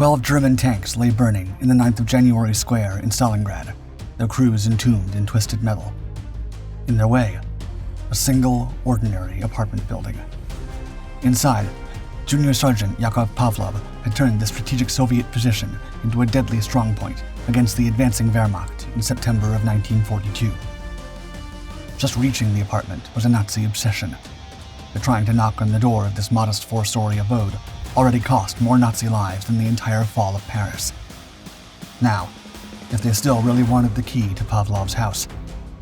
12 German tanks lay burning in the 9th of January square in Stalingrad, their crews entombed in twisted metal. In their way, a single, ordinary apartment building. Inside, Junior Sergeant Yakov Pavlov had turned the strategic Soviet position into a deadly strongpoint against the advancing Wehrmacht in September of 1942. Just reaching the apartment was a Nazi obsession, but trying to knock on the door of this modest 4-story abode already cost more Nazi lives than the entire fall of Paris. Now, if they still really wanted the key to Pavlov's house,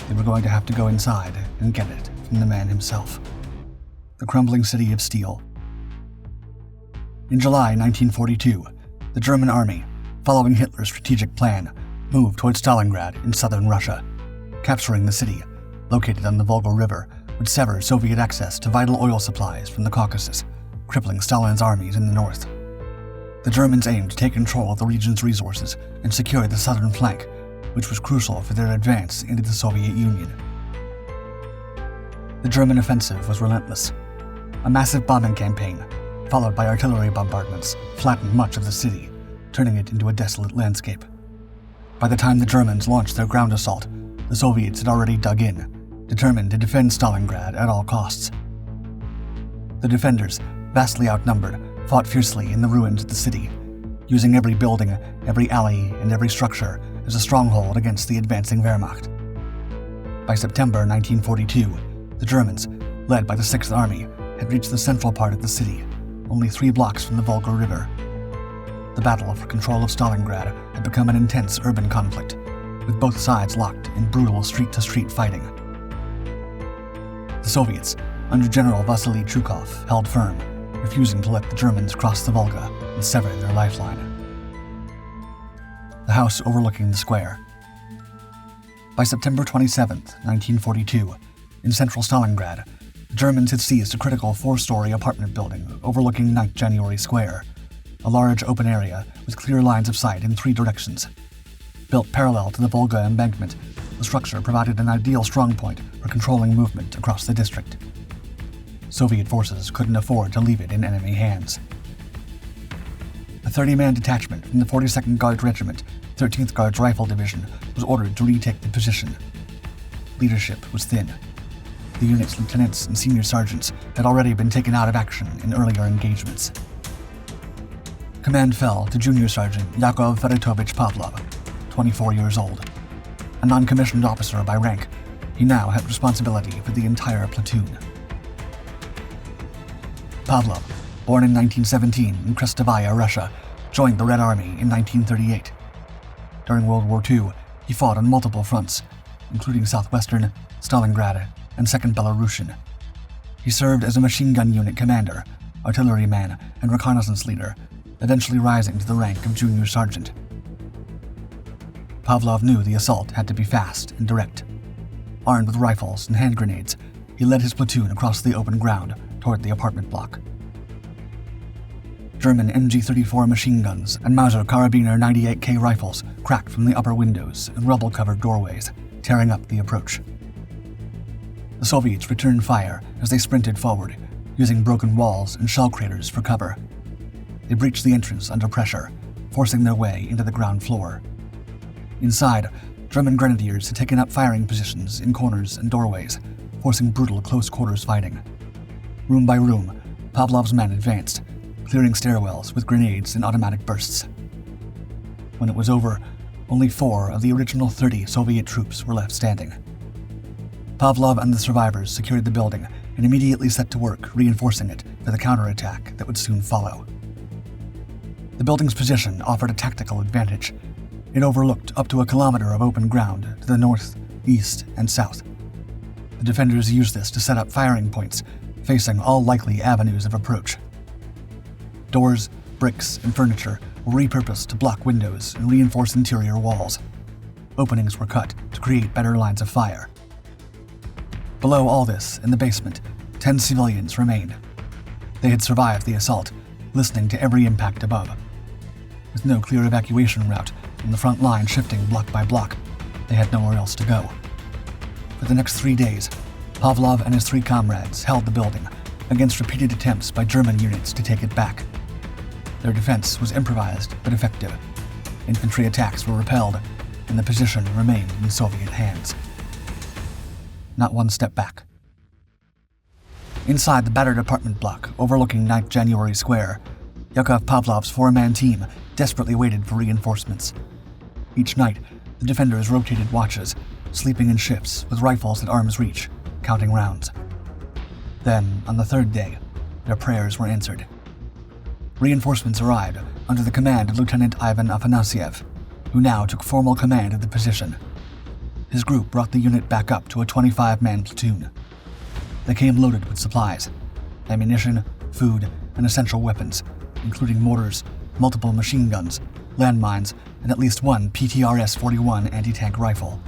they were going to have to go inside and get it from the man himself. The crumbling city of steel. In July 1942, the German army, following Hitler's strategic plan, moved toward Stalingrad in southern Russia. Capturing the city, located on the Volga River, would sever Soviet access to vital oil supplies from the Caucasus, crippling Stalin's armies in the north. The Germans aimed to take control of the region's resources and secure the southern flank, which was crucial for their advance into the Soviet Union. The German offensive was relentless. A massive bombing campaign, followed by artillery bombardments, flattened much of the city, turning it into a desolate landscape. By the time the Germans launched their ground assault, the Soviets had already dug in, determined to defend Stalingrad at all costs. The defenders, vastly outnumbered, fought fiercely in the ruins of the city, using every building, every alley, and every structure as a stronghold against the advancing Wehrmacht. By September 1942, the Germans, led by the 6th Army, had reached the central part of the city, only 3 blocks from the Volga River. The battle for control of Stalingrad had become an intense urban conflict, with both sides locked in brutal street-to-street fighting. The Soviets, under General Vasily Chukov, held firm, refusing to let the Germans cross the Volga and sever their lifeline. The house overlooking the square. By September 27, 1942, in central Stalingrad, the Germans had seized a critical 4-story apartment building overlooking 9th January Square, a large open area with clear lines of sight in 3 directions. Built parallel to the Volga embankment, the structure provided an ideal strongpoint for controlling movement across the district. Soviet forces couldn't afford to leave it in enemy hands. A 30-man detachment from the 42nd Guards Regiment, 13th Guards Rifle Division, was ordered to retake the position. Leadership was thin. The unit's lieutenants and senior sergeants had already been taken out of action in earlier engagements. Command fell to Junior Sergeant Yakov Pavlov, 24 years old. A non-commissioned officer by rank, he now had responsibility for the entire platoon. Pavlov, born in 1917 in Krestovaya, Russia, joined the Red Army in 1938. During World War II, he fought on multiple fronts, including Southwestern, Stalingrad, and 2nd Belarusian. He served as a machine gun unit commander, artilleryman, and reconnaissance leader, eventually rising to the rank of junior sergeant. Pavlov knew the assault had to be fast and direct. Armed with rifles and hand grenades, he led his platoon across the open ground toward the apartment block. German MG-34 machine guns and Mauser Karabiner 98K rifles cracked from the upper windows and rubble-covered doorways, tearing up the approach. The Soviets returned fire as they sprinted forward, using broken walls and shell craters for cover. They breached the entrance under pressure, forcing their way into the ground floor. Inside, German grenadiers had taken up firing positions in corners and doorways, forcing brutal close-quarters fighting. Room by room, Pavlov's men advanced, clearing stairwells with grenades and automatic bursts. When it was over, only 4 of the original 30 Soviet troops were left standing. Pavlov and the survivors secured the building and immediately set to work reinforcing it for the counterattack that would soon follow. The building's position offered a tactical advantage. It overlooked up to a kilometer of open ground to the north, east, and south. The defenders used this to set up firing points, facing all likely avenues of approach. Doors, bricks, and furniture were repurposed to block windows and reinforce interior walls. Openings were cut to create better lines of fire. Below all this, in the basement, 10 civilians remained. They had survived the assault, listening to every impact above. With no clear evacuation route and the front line shifting block by block, they had nowhere else to go. For the next 3 days, Pavlov and his 3 comrades held the building against repeated attempts by German units to take it back. Their defense was improvised but effective. Infantry attacks were repelled, and the position remained in Soviet hands. Not one step back. Inside the battered apartment block overlooking 9th January Square, Yakov Pavlov's four-man team desperately waited for reinforcements. Each night, the defenders rotated watches, sleeping in shifts with rifles at arm's reach, counting rounds. Then, on the third day, their prayers were answered. Reinforcements arrived under the command of Lieutenant Ivan Afanasyev, who now took formal command of the position. His group brought the unit back up to a 25-man platoon. They came loaded with supplies, ammunition, food, and essential weapons, including mortars, multiple machine guns, landmines, and at least one PTRS-41 anti-tank rifle.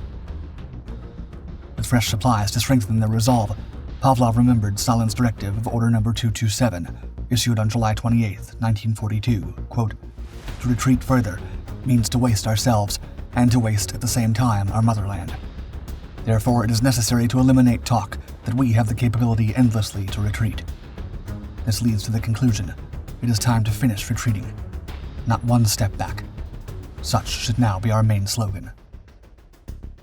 With fresh supplies to strengthen their resolve, Pavlov remembered Stalin's directive of Order No. 227, issued on July 28, 1942, quote, "To retreat further means to waste ourselves, and to waste at the same time our motherland. Therefore it is necessary to eliminate talk that we have the capability endlessly to retreat. This leads to the conclusion, it is time to finish retreating. Not one step back. Such should now be our main slogan."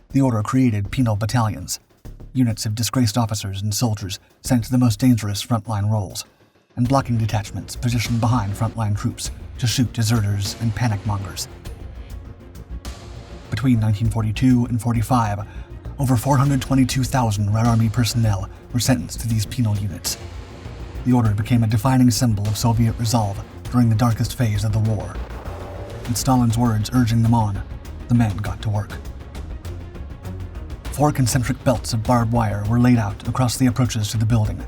The order created penal battalions, units of disgraced officers and soldiers sent to the most dangerous frontline roles, and blocking detachments positioned behind frontline troops to shoot deserters and panic mongers. Between 1942 and 45, over 422,000 Red Army personnel were sentenced to these penal units. The order became a defining symbol of Soviet resolve during the darkest phase of the war. With Stalin's words urging them on, the men got to work. 4 concentric belts of barbed wire were laid out across the approaches to the building.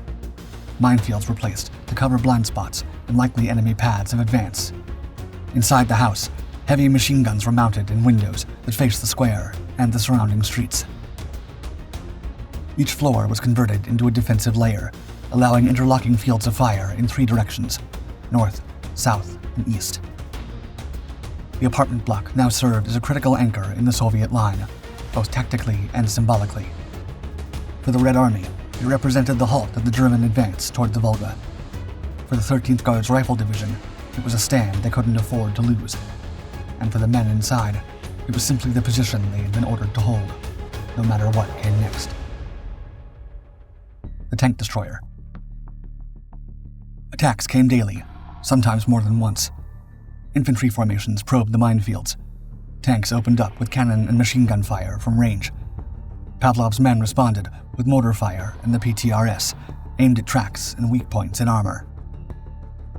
Minefields were placed to cover blind spots and likely enemy paths of advance. Inside the house, heavy machine guns were mounted in windows that faced the square and the surrounding streets. Each floor was converted into a defensive layer, allowing interlocking fields of fire in 3 directions, north, south, and east. The apartment block now served as a critical anchor in the Soviet line, both tactically and symbolically. For the Red Army, it represented the halt of the German advance toward the Volga. For the 13th Guards Rifle Division, it was a stand they couldn't afford to lose. And for the men inside, it was simply the position they had been ordered to hold, no matter what came next. The tank destroyer. Attacks came daily, sometimes more than once. Infantry formations probed the minefields. Tanks opened up with cannon and machine gun fire from range. Pavlov's men responded with mortar fire and the PTRS, aimed at tracks and weak points in armor.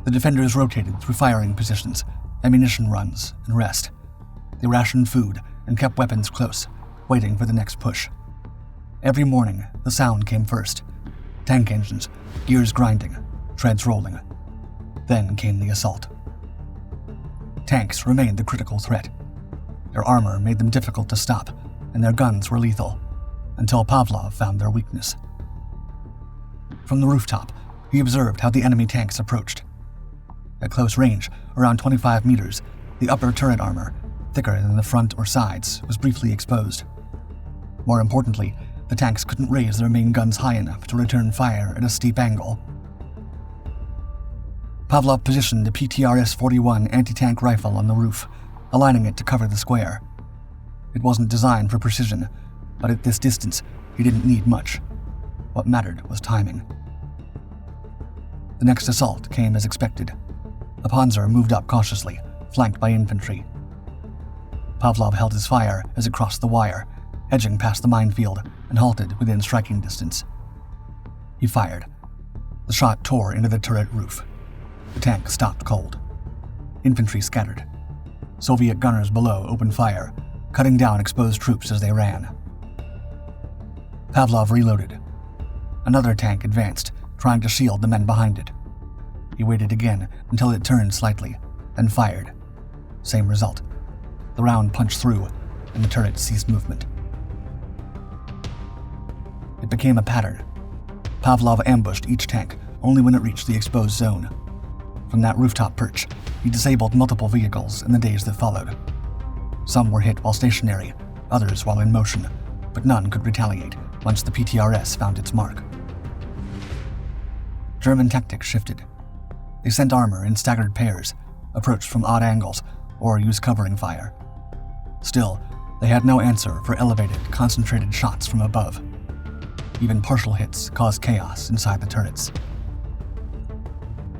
The defenders rotated through firing positions, ammunition runs, and rest. They rationed food and kept weapons close, waiting for the next push. Every morning, the sound came first. Tank engines, gears grinding, treads rolling. Then came the assault. Tanks remained the critical threat. Their armor made them difficult to stop, and their guns were lethal, until Pavlov found their weakness. From the rooftop, he observed how the enemy tanks approached. At close range, around 25 meters, the upper turret armor, thicker than the front or sides, was briefly exposed. More importantly, the tanks couldn't raise their main guns high enough to return fire at a steep angle. Pavlov positioned the PTRS-41 anti-tank rifle on the roof, aligning it to cover the square. It wasn't designed for precision, but at this distance, he didn't need much. What mattered was timing. The next assault came as expected. A Panzer moved up cautiously, flanked by infantry. Pavlov held his fire as it crossed the wire, edging past the minefield and halted within striking distance. He fired. The shot tore into the turret roof. The tank stopped cold. Infantry scattered. Soviet gunners below opened fire, cutting down exposed troops as they ran. Pavlov reloaded. Another tank advanced, trying to shield the men behind it. He waited again until it turned slightly, then fired. Same result. The round punched through, and the turret ceased movement. It became a pattern. Pavlov ambushed each tank only when it reached the exposed zone. From that rooftop perch, he disabled multiple vehicles in the days that followed. Some were hit while stationary, others while in motion, but none could retaliate once the PTRS found its mark. German tactics shifted. They sent armor in staggered pairs, approached from odd angles, or used covering fire. Still, they had no answer for elevated, concentrated shots from above. Even partial hits caused chaos inside the turrets.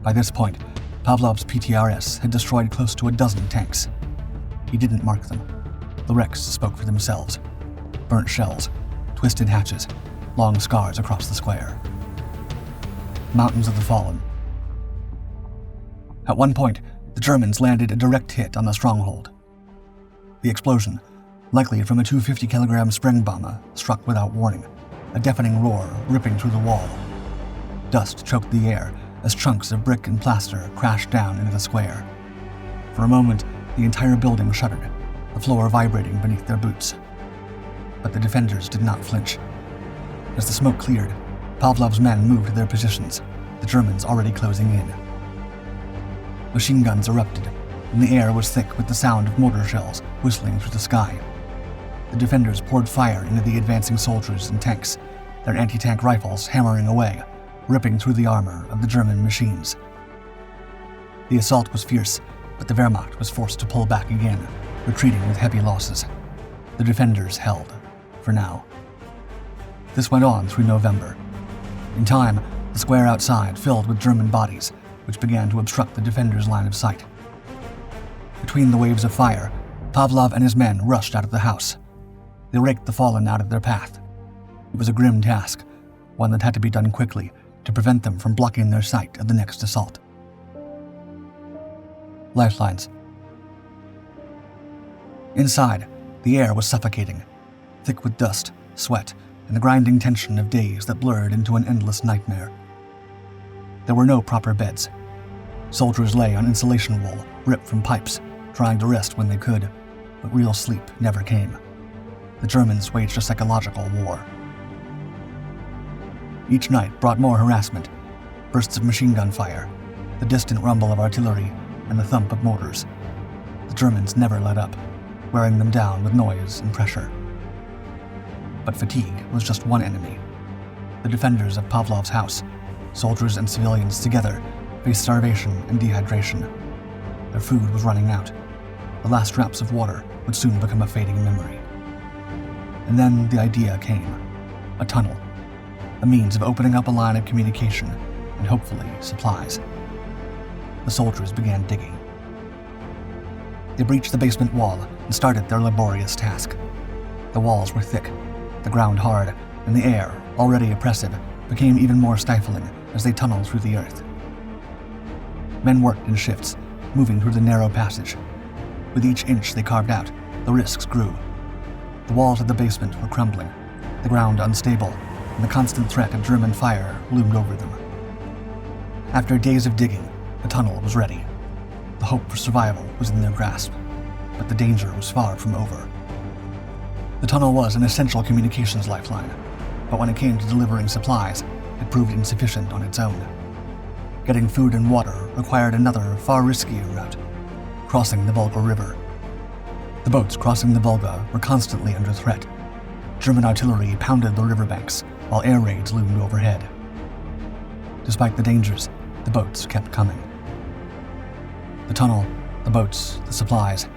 By this point, Pavlov's PTRS had destroyed close to a dozen tanks. He didn't mark them. The wrecks spoke for themselves. Burnt shells, twisted hatches, long scars across the square. Mountains of the fallen. At one point, the Germans landed a direct hit on the stronghold. The explosion, likely from a 250-kilogram Sprengbombe, struck without warning, a deafening roar ripping through the wall. Dust choked the air as chunks of brick and plaster crashed down into the square. For a moment, the entire building shuddered, the floor vibrating beneath their boots. But the defenders did not flinch. As the smoke cleared, Pavlov's men moved to their positions, the Germans already closing in. Machine guns erupted, and the air was thick with the sound of mortar shells whistling through the sky. The defenders poured fire into the advancing soldiers and tanks, their anti-tank rifles hammering away, ripping through the armor of the German machines. The assault was fierce, but the Wehrmacht was forced to pull back again, retreating with heavy losses. The defenders held, for now. This went on through November. In time, the square outside filled with German bodies, which began to obstruct the defenders' line of sight. Between the waves of fire, Pavlov and his men rushed out of the house. They raked the fallen out of their path. It was a grim task, one that had to be done quickly to prevent them from blocking their sight of the next assault. Lifelines. Inside, the air was suffocating, thick with dust, sweat, and the grinding tension of days that blurred into an endless nightmare. There were no proper beds. Soldiers lay on insulation wool, ripped from pipes, trying to rest when they could, but real sleep never came. The Germans waged a psychological war. Each night brought more harassment, bursts of machine gun fire, the distant rumble of artillery, and the thump of mortars. The Germans never let up, wearing them down with noise and pressure. But fatigue was just one enemy. The defenders of Pavlov's house, soldiers and civilians together, faced starvation and dehydration. Their food was running out. The last drops of water would soon become a fading memory. And then the idea came. A tunnel. A means of opening up a line of communication and hopefully supplies. The soldiers began digging. They breached the basement wall and started their laborious task. The walls were thick, the ground hard, and the air, already oppressive, became even more stifling as they tunneled through the earth. Men worked in shifts, moving through the narrow passage. With each inch they carved out, the risks grew. The walls of the basement were crumbling, the ground unstable, and the constant threat of German fire loomed over them. After days of digging, the tunnel was ready. The hope for survival was in their grasp, but the danger was far from over. The tunnel was an essential communications lifeline, but when it came to delivering supplies, it proved insufficient on its own. Getting food and water required another, far riskier route, crossing the Volga River. The boats crossing the Volga were constantly under threat. German artillery pounded the riverbanks, while air raids loomed overhead. Despite the dangers, the boats kept coming. The tunnel, the boats, the supplies,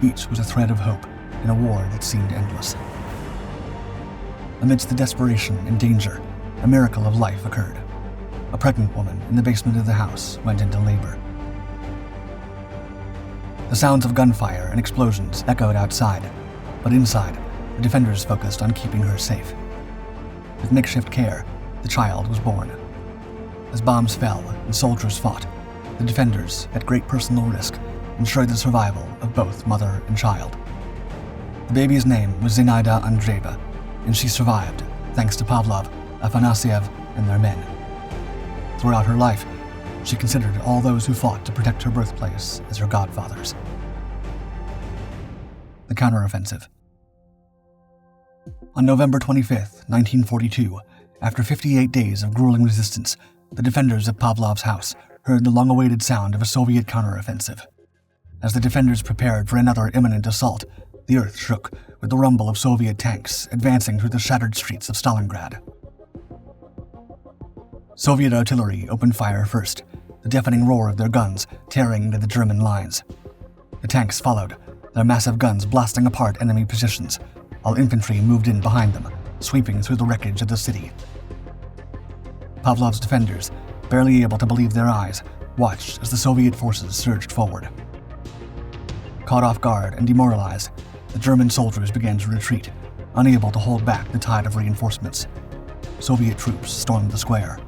each was a thread of hope in a war that seemed endless. Amidst the desperation and danger, a miracle of life occurred. A pregnant woman in the basement of the house went into labor. The sounds of gunfire and explosions echoed outside, but inside, the defenders focused on keeping her safe. With makeshift care, the child was born. As bombs fell and soldiers fought, the defenders, at great personal risk, ensured the survival of both mother and child. The baby's name was Zinaida Andreeva, and she survived thanks to Pavlov, Afanasyev, and their men. Throughout her life, she considered all those who fought to protect her birthplace as her godfathers. The counteroffensive. On November 25, 1942, after 58 days of grueling resistance, the defenders of Pavlov's house heard the long-awaited sound of a Soviet counteroffensive. As the defenders prepared for another imminent assault, the earth shook with the rumble of Soviet tanks advancing through the shattered streets of Stalingrad. Soviet artillery opened fire first, the deafening roar of their guns tearing into the German lines. The tanks followed, their massive guns blasting apart enemy positions, while infantry moved in behind them, sweeping through the wreckage of the city. Pavlov's defenders, barely able to believe their eyes, watched as the Soviet forces surged forward. Caught off guard and demoralized, the German soldiers began to retreat, unable to hold back the tide of reinforcements. Soviet troops stormed the square.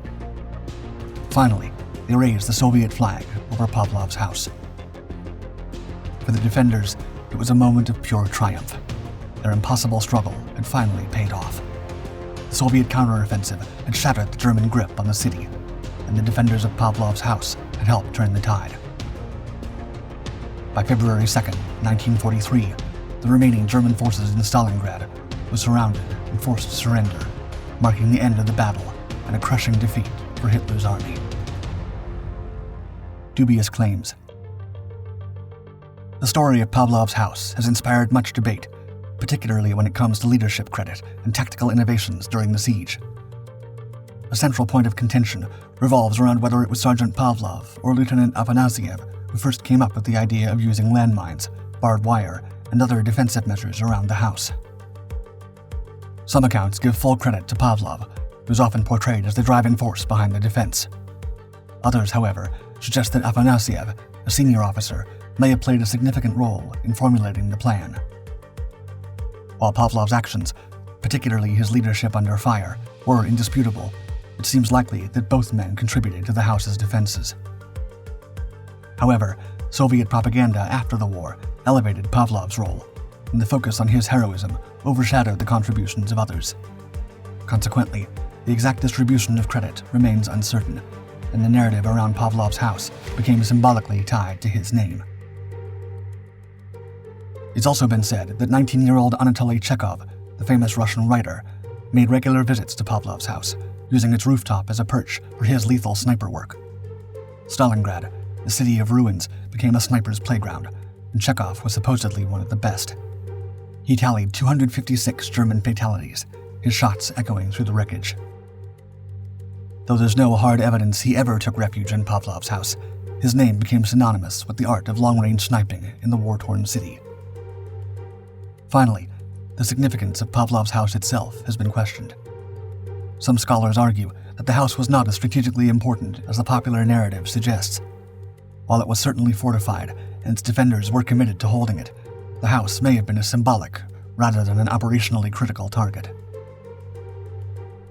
Finally, they raised the Soviet flag over Pavlov's house. For the defenders, it was a moment of pure triumph. Their impossible struggle had finally paid off. The Soviet counteroffensive had shattered the German grip on the city, and the defenders of Pavlov's house had helped turn the tide. By February 2nd, 1943, the remaining German forces in Stalingrad were surrounded and forced to surrender, marking the end of the battle and a crushing defeat for Hitler's army. Dubious claims. The story of Pavlov's house has inspired much debate, particularly when it comes to leadership credit and tactical innovations during the siege. A central point of contention revolves around whether it was Sergeant Pavlov or Lieutenant Afanasyev who first came up with the idea of using landmines, barbed wire, and other defensive measures around the house. Some accounts give full credit to Pavlov, who is often portrayed as the driving force behind the defense. Others, however, suggest that Afanasyev, a senior officer, may have played a significant role in formulating the plan. While Pavlov's actions, particularly his leadership under fire, were indisputable, it seems likely that both men contributed to the house's defenses. However, Soviet propaganda after the war elevated Pavlov's role, and the focus on his heroism overshadowed the contributions of others. Consequently, the exact distribution of credit remains uncertain, and the narrative around Pavlov's house became symbolically tied to his name. It's also been said that 19-year-old Anatoly Chekhov, the famous Russian writer, made regular visits to Pavlov's house, using its rooftop as a perch for his lethal sniper work. Stalingrad, the city of ruins, became a sniper's playground, and Chekhov was supposedly one of the best. He tallied 256 German fatalities, his shots echoing through the wreckage. Though there's no hard evidence he ever took refuge in Pavlov's house, his name became synonymous with the art of long-range sniping in the war-torn city. Finally, the significance of Pavlov's house itself has been questioned. Some scholars argue that the house was not as strategically important as the popular narrative suggests. While it was certainly fortified and its defenders were committed to holding it, the house may have been a symbolic rather than an operationally critical target.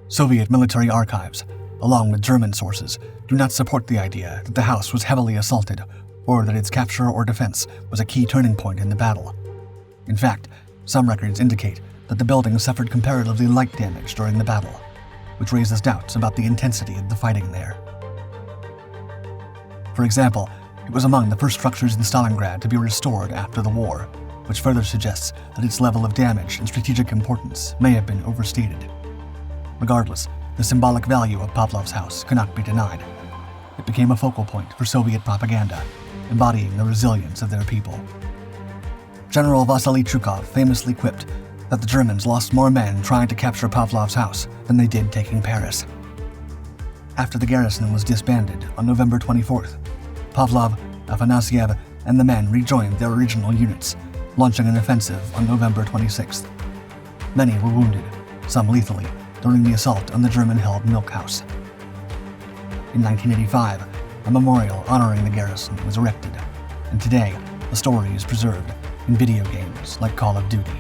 Soviet military archives, along with German sources, do not support the idea that the house was heavily assaulted or that its capture or defense was a key turning point in the battle. In fact, some records indicate that the building suffered comparatively light damage during the battle, which raises doubts about the intensity of the fighting there. For example, it was among the first structures in Stalingrad to be restored after the war, which further suggests that its level of damage and strategic importance may have been overstated. Regardless, the symbolic value of Pavlov's house cannot be denied. It became a focal point for Soviet propaganda, embodying the resilience of their people. General Vasily Chukov famously quipped that the Germans lost more men trying to capture Pavlov's house than they did taking Paris. After the garrison was disbanded on November 24th, Pavlov, Afanasyev, and the men rejoined their original units, launching an offensive on November 26th. Many were wounded, some lethally, during the assault on the German-held milk house. In 1985, a memorial honoring the garrison was erected, and today the story is preserved in video games like Call of Duty.